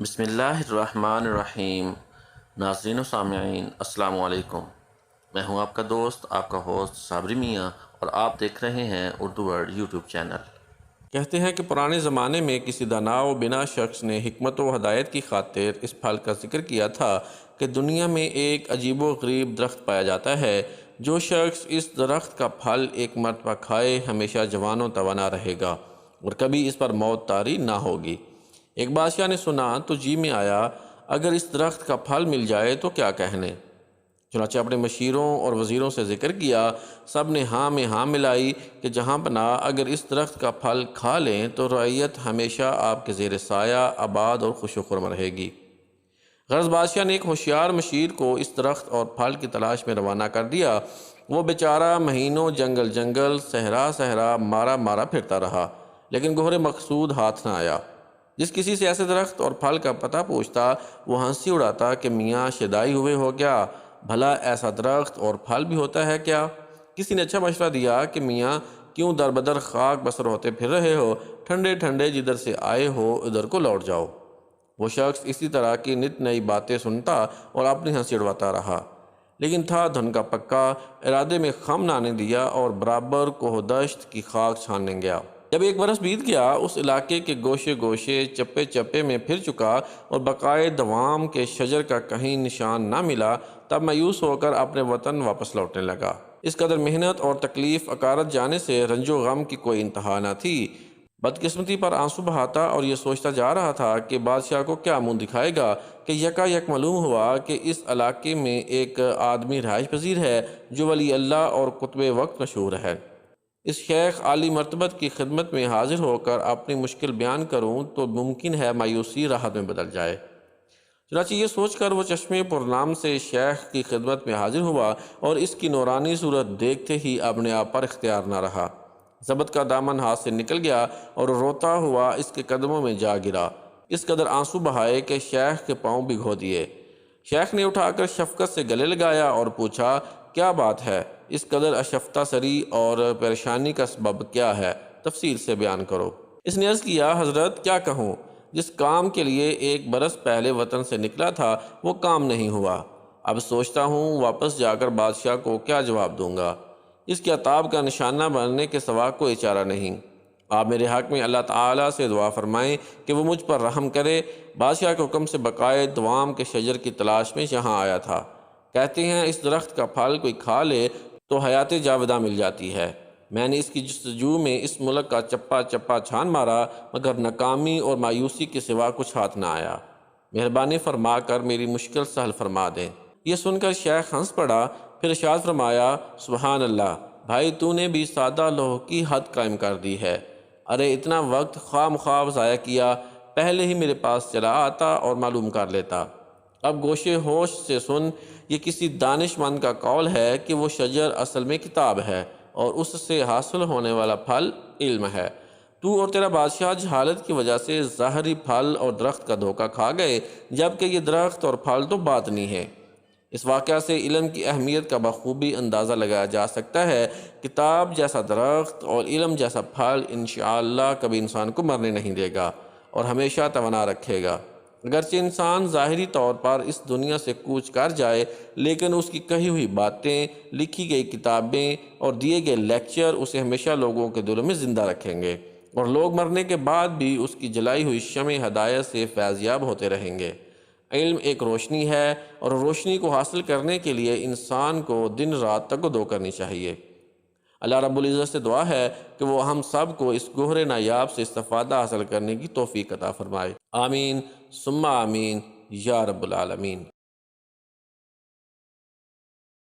بسم اللہ الرحمن الرحیم۔ ناظرین و سامعین السلام علیکم۔ میں ہوں آپ کا دوست، آپ کا ہوسٹ صابری میاں، اور آپ دیکھ رہے ہیں اردو ورڈ یوٹیوب چینل۔ کہتے ہیں کہ پرانے زمانے میں کسی دانا و بنا شخص نے حکمت و ہدایت کی خاطر اس پھل کا ذکر کیا تھا کہ دنیا میں ایک عجیب و غریب درخت پایا جاتا ہے۔ جو شخص اس درخت کا پھل ایک مرتبہ کھائے ہمیشہ جوان و توانا رہے گا اور کبھی اس پر موت طاری نہ ہوگی۔ ایک بادشاہ نے سنا تو جی میں آیا، اگر اس درخت کا پھل مل جائے تو کیا کہنے۔ چنانچہ اپنے مشیروں اور وزیروں سے ذکر کیا، سب نے ہاں میں ہاں ملائی کہ جہاں پناہ اگر اس درخت کا پھل کھا لیں تو رعیت ہمیشہ آپ کے زیر سایہ آباد اور خوش و خرم رہے گی۔ غرض بادشاہ نے ایک ہوشیار مشیر کو اس درخت اور پھل کی تلاش میں روانہ کر دیا۔ وہ بیچارہ مہینوں جنگل صحرا مارا مارا پھرتا رہا، لیکن گوہر مقصود ہاتھ نہ آیا۔ جس کسی سے ایسے درخت اور پھل کا پتہ پوچھتا وہ ہنسی اڑاتا کہ میاں شدائی ہوئے ہو کیا، بھلا ایسا درخت اور پھل بھی ہوتا ہے کیا؟ کسی نے اچھا مشورہ دیا کہ میاں کیوں در بدر خاک بسر ہوتے پھر رہے ہو، ٹھنڈے ٹھنڈے جدھر سے آئے ہو ادھر کو لوٹ جاؤ۔ وہ شخص اسی طرح کی نت نئی باتیں سنتا اور اپنی ہنسی اڑواتا رہا، لیکن تھا دھن کا پکا، ارادے میں خم نہ آنے دیا اور برابر کوہ دشت کی خاک چھاننے گیا۔ جب ایک برس بیت گیا، اس علاقے کے گوشے گوشے چپے چپے میں پھر چکا اور بقائے دوام کے شجر کا کہیں نشان نہ ملا، تب مایوس ہو کر اپنے وطن واپس لوٹنے لگا۔ اس قدر محنت اور تکلیف اکارت جانے سے رنج و غم کی کوئی انتہا نہ تھی۔ بدقسمتی پر آنسو بہاتا اور یہ سوچتا جا رہا تھا کہ بادشاہ کو کیا منہ دکھائے گا کہ یکا یک معلوم ہوا کہ اس علاقے میں ایک آدمی رہائش پذیر ہے جو ولی اللہ اور قطب وقت مشہور ہے۔ اس شیخ عالی مرتبت کی خدمت میں حاضر ہو کر اپنی مشکل بیان کروں تو ممکن ہے مایوسی راحت میں بدل جائے۔ چنانچہ یہ سوچ کر وہ چشمے پرنام سے شیخ کی خدمت میں حاضر ہوا اور اس کی نورانی صورت دیکھتے ہی اپنے آپ پر اختیار نہ رہا۔ ضبط کا دامن ہاتھ سے نکل گیا اور روتا ہوا اس کے قدموں میں جا گرا، اس قدر آنسو بہائے کہ شیخ کے پاؤں بھگو دیے۔ شیخ نے اٹھا کر شفقت سے گلے لگایا اور پوچھا، کیا بات ہے؟ اس قدر اشفتہ سری اور پریشانی کا سبب کیا ہے؟ تفصیل سے بیان کرو۔ اس نے عرض کیا، حضرت کیا کہوں، جس کام کے لیے ایک برس پہلے وطن سے نکلا تھا وہ کام نہیں ہوا۔ اب سوچتا ہوں واپس جا کر بادشاہ کو کیا جواب دوں گا۔ اس کے عتاب کا نشانہ بننے کے سوا کوئی چارہ نہیں۔ آپ میرے حق میں اللہ تعالیٰ سے دعا فرمائیں کہ وہ مجھ پر رحم کرے۔ بادشاہ کے حکم سے بقائے دوام کے شجر کی تلاش میں یہاں آیا تھا۔ کہتے ہیں اس درخت کا پھل کوئی کھا لے تو حیات جاوداں مل جاتی ہے۔ میں نے اس کی جستجو میں اس ملک کا چپا چپا چھان مارا، مگر ناکامی اور مایوسی کے سوا کچھ ہاتھ نہ آیا۔ مہربانی فرما کر میری مشکل سہل فرما دیں۔ یہ سن کر شیخ ہنس پڑا، پھر ارشاد فرمایا، سبحان اللہ، بھائی تو نے بھی سادہ لوح کی حد قائم کر دی ہے۔ ارے اتنا وقت خواہ مخواہ ضائع کیا، پہلے ہی میرے پاس چلا آتا اور معلوم کر لیتا۔ اب گوشے ہوش سے سن، یہ کسی دانش مند کا قول ہے کہ وہ شجر اصل میں کتاب ہے اور اس سے حاصل ہونے والا پھل علم ہے۔ تو اور تیرا بادشاہ جہالت کی وجہ سے ظاہری پھل اور درخت کا دھوکہ کھا گئے، جبکہ یہ درخت اور پھل تو باطنی ہے۔ اس واقعہ سے علم کی اہمیت کا بخوبی اندازہ لگایا جا سکتا ہے۔ کتاب جیسا درخت اور علم جیسا پھل انشاءاللہ کبھی انسان کو مرنے نہیں دے گا اور ہمیشہ توانا رکھے گا۔ اگرچہ انسان ظاہری طور پر اس دنیا سے کوچ کر جائے، لیکن اس کی کہی ہوئی باتیں، لکھی گئی کتابیں اور دیے گئے لیکچر اسے ہمیشہ لوگوں کے دلوں میں زندہ رکھیں گے، اور لوگ مرنے کے بعد بھی اس کی جلائی ہوئی شمع ہدایت سے فیضیاب ہوتے رہیں گے۔ علم ایک روشنی ہے اور روشنی کو حاصل کرنے کے لیے انسان کو دن رات تگدو کرنی چاہیے۔ اللہ رب العزت سے دعا ہے کہ وہ ہم سب کو اس گوہر نایاب سے استفادہ حاصل کرنے کی توفیق عطا فرمائے۔ آمین ثم آمین یا رب العالمین۔